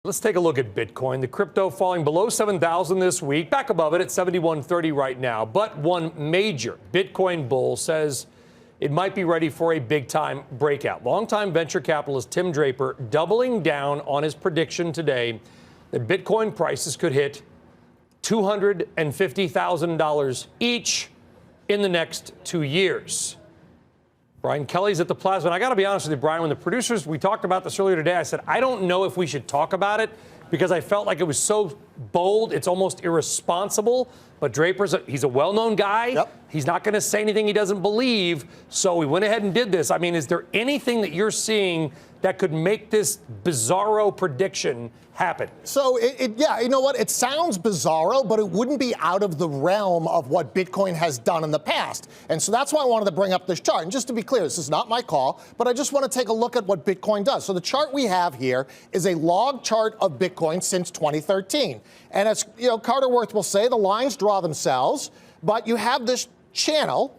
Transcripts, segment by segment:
Let's take a look at Bitcoin. The crypto falling below 7,000 this week, back above it at 7,130 right now. But one major Bitcoin bull says it might be ready for a big-time breakout. Longtime venture capitalist Tim Draper doubling down on his prediction today that Bitcoin prices could hit $250,000 each in the next 2 years. Brian Kelly's at the Plaza. And I got to be honest with you, Brian, when the producers, we talked about this earlier today, I said, I don't know if we should talk about it because I felt like it was so bold, it's almost irresponsible. But Draper's, he's a well-known guy. Yep. He's not going to say anything he doesn't believe. So we went ahead and did this. I mean, is there anything that you're seeing that could make this bizarro prediction happen? So, yeah, you know what? It sounds bizarro, but it wouldn't be out of the realm of what Bitcoin has done in the past. And so that's why I wanted to bring up this chart. And just to be clear, this is not my call, but I just want to take a look at what Bitcoin does. So the chart we have here is a log chart of Bitcoin since 2013. And as you know, Carter Worth will say, the lines draw themselves, but you have this channel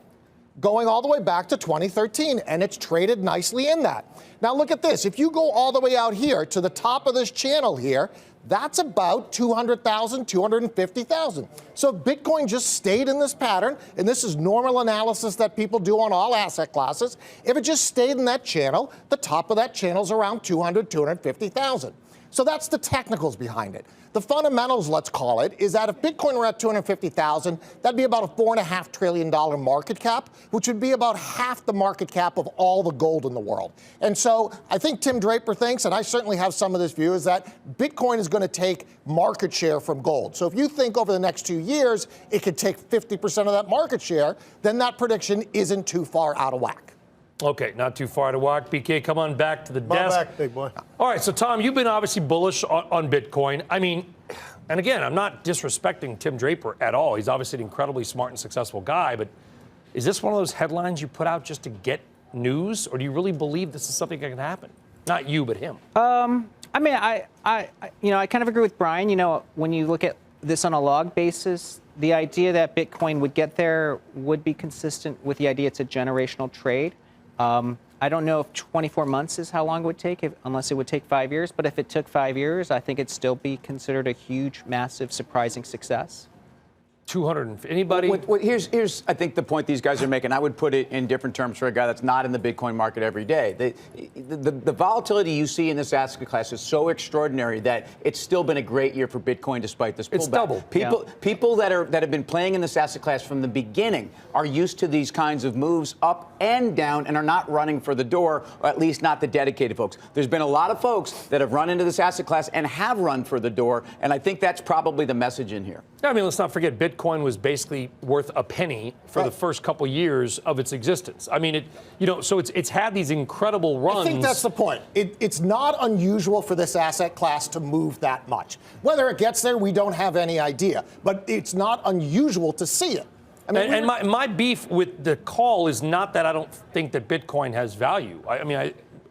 going all the way back to 2013, and it's traded nicely in that. Now look at this. If you go all the way out here to the top of this channel here, that's about 200,000, 250,000. So Bitcoin just stayed in this pattern, and this is normal analysis that people do on all asset classes. If it just stayed in that channel, the top of that channel is around 200, 250,000. So that's the technicals behind it. The fundamentals, let's call it, is that if Bitcoin were at 250,000, that'd be about a $4.5 trillion market cap, which would be about half the market cap of all the gold in the world. And so I think Tim Draper thinks, and I certainly have some of this view, is that Bitcoin is going to take market share from gold. So if you think over the next 2 years, it could take 50% of that market share, then that prediction isn't too far out of whack. Okay, not too far to walk. BK, come on back to the desk. Back, big boy. All right, so Tom, you've been obviously bullish on Bitcoin. I mean, and again, I'm not disrespecting Tim Draper at all. He's obviously an incredibly smart and successful guy, but is this one of those headlines you put out just to get news, or do you really believe this is something that can happen? Not you, but him. I mean, I kind of agree with Brian. You know, when you look at this on a log basis, the idea that Bitcoin would get there would be consistent with the idea it's a generational trade. I don't know if 24 months is how long it would take, unless it would take 5 years. But if it took 5 years, I think it'd still be considered a huge, massive, surprising success. 200. Anybody? Here's I think the point these guys are making. I would put it in different terms for a guy that's not in the Bitcoin market every day. The volatility you see in this asset class is so extraordinary that it's still been a great year for Bitcoin despite this pullback. It's double. People that have been playing in this asset class from the beginning are used to these kinds of moves up and down and are not running for the door, or at least not the dedicated folks. There's been a lot of folks that have run into this asset class and have run for the door, and I think that's probably the message in here. I mean, let's not forget, Bitcoin was basically worth a penny for the first couple years of its existence. I mean, so it's had these incredible runs. I think that's the point. It's not unusual for this asset class to move that much. Whether it gets there, we don't have any idea. But it's not unusual to see it. I mean, and my beef with the call is not that I don't think that Bitcoin has value.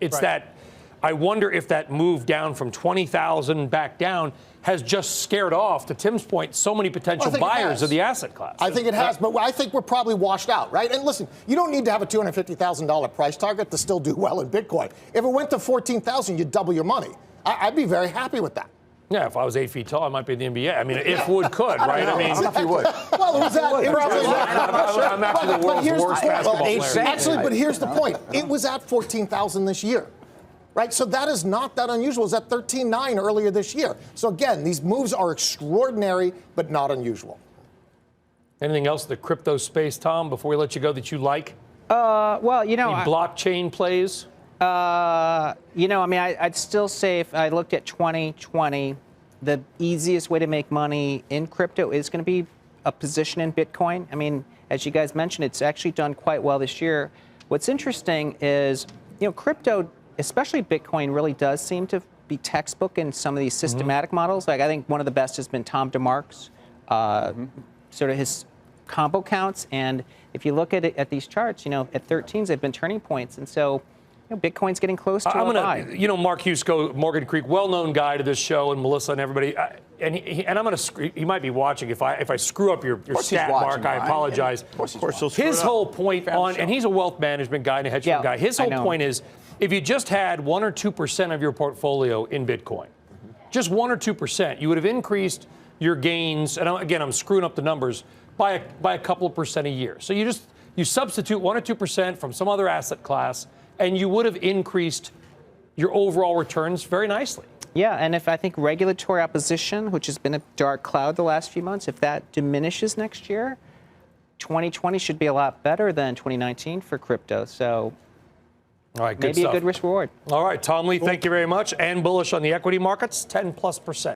It's that I wonder if that move down from 20,000 back down has just scared off, to Tim's point, so many potential buyers of the asset class. I think it has, but I think we're probably washed out, right? And listen, you don't need to have a $250,000 price target to still do well in Bitcoin. If it went to 14,000, you'd double your money. I'd be very happy with that. Yeah, if I was 8 feet tall, I might be in the NBA. I mean, if Wood could, right? I don't know if you would. Well, it was at. I'm actually the world's worst basketball player. Actually, but here's the point. It was at 14,000 this year. Right, so that is not that unusual. It was at 13.9 earlier this year. So again, these moves are extraordinary, but not unusual. Anything else in the crypto space, Tom, before we let you go, that you like? Well, you know, any blockchain plays? I mean, I'd still say if I looked at 2020, the easiest way to make money in crypto is going to be a position in Bitcoin. I mean, as you guys mentioned, it's actually done quite well this year. What's interesting is, crypto, especially Bitcoin, really does seem to be textbook in some of these systematic models. Like I think one of the best has been Tom DeMark's, sort of his combo counts. And if you look at it at these charts, at 13s, they've been turning points. And so Bitcoin's getting close to a high. Mark Husko, Morgan Creek, well-known guy to this show, and Melissa and everybody. And I'm going to. He might be watching. If I screw up your stat, Mark, I apologize. Of course, his whole point and he's a wealth management guy and a hedge fund guy. His whole point is, if you just had 1 or 2% of your portfolio in Bitcoin, just 1 or 2%, you would have increased your gains. And again, I'm screwing up the numbers by a couple of percent a year. So you substitute 1 or 2% from some other asset class, and you would have increased your overall returns very nicely. Yeah, and if I think regulatory opposition, which has been a dark cloud the last few months, if that diminishes next year, 2020 should be a lot better than 2019 for crypto. So all right, good maybe stuff. a good risk reward. All right, Tom Lee, thank you very much. And bullish on the equity markets, 10+%.